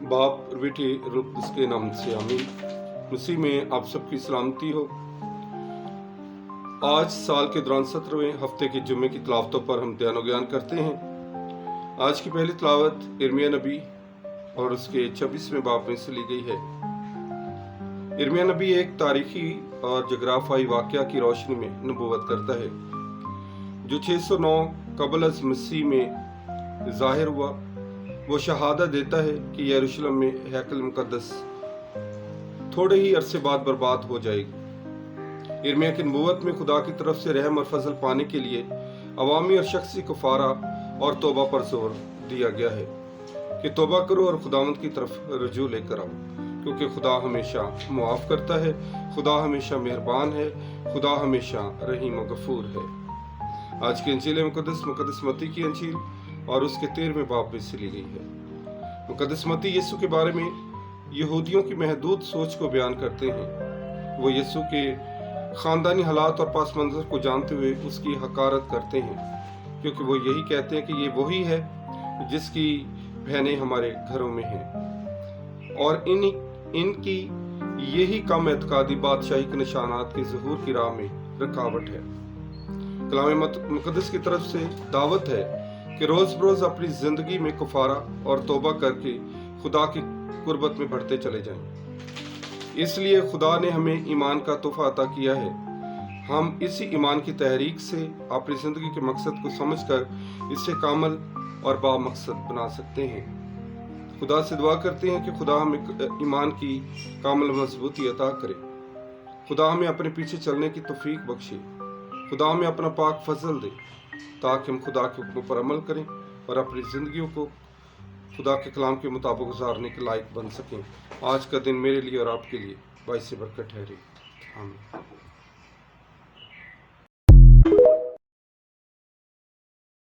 बाप और बेटे रूप के नाम से आमीन। मसीह में आप सबकी सलामती हो। आज साल के दौरान 17वें हफ्ते के जुम्मे की तिलावतों पर हम ध्यान और ज्ञान करते हैं। आज की पहली तिलावत यिर्मयाह नबी और उसके 26वें बाब में से ली गई है। यिर्मयाह नबी एक तारीखी और जगराफाई वाकया की रोशनी में नबूवत करता है जो 609 कबल अज़ मसीह में जाहिर हुआ। वो शहादत देता है कि यरूशलेम में हैकल मुकद्दस थोड़े ही अरसे बाद बर्बाद हो जाएगी। यिर्मयाह की नबूवत में खुदा की तरफ से रहम और फजल पाने के लिए अवामी और शख्सी कफारा और तौबा पर जोर दिया गया है कि तौबा करो और खुदावंद की तरफ रुजू लेकर आओ, क्योंकि खुदा हमेशा मुआफ करता है, खुदा हमेशा मेहरबान है, खुदा हमेशा रहीम और गफूर है। आज की अंजील मुकद्दस मत्ती की अंजील और उसके 13वें बाब में से ली गई है। मुकद्दस मत्ती यीशु के बारे में यहूदियों की महदूद सोच को बयान करते हैं। वो यीशु के खानदानी हालात और पास मंजर को जानते हुए उसकी हकारत करते हैं, क्योंकि वो यही कहते हैं कि ये वही है जिसकी बहनें हमारे घरों में हैं और इनकी यही कम एतकादी बादशाही के निशानात के ज़हूर की राह में रुकावट है। कलाम मुकद्दस की तरफ से दावत है कि रोज बरोज अपनी जिंदगी में कफारा और तौबा करके खुदा की कुर्बत में बढ़ते चले जाएं। इसलिए खुदा ने हमें ईमान का तोहफा अता किया है। हम इसी ईमान की तहरीक से अपनी जिंदगी के मकसद को समझकर इसे कामल और बामकसद बना सकते हैं। खुदा से दुआ करते हैं कि खुदा हमें ईमान की कामल मजबूती अता करे। खुदा हमें अपने पीछे चलने की तौफीक बख्शे। खुदा हमें अपना पाक फजल दे ताकि हम खुदा के हुक्म पर अमल करें और अपनी जिंदगियों को खुदा के कलाम के मुताबिक गुजारने के लायक बन सकें। आज का दिन मेरे लिए और आपके लिए बाइस बरकत ठहरे। आमीन।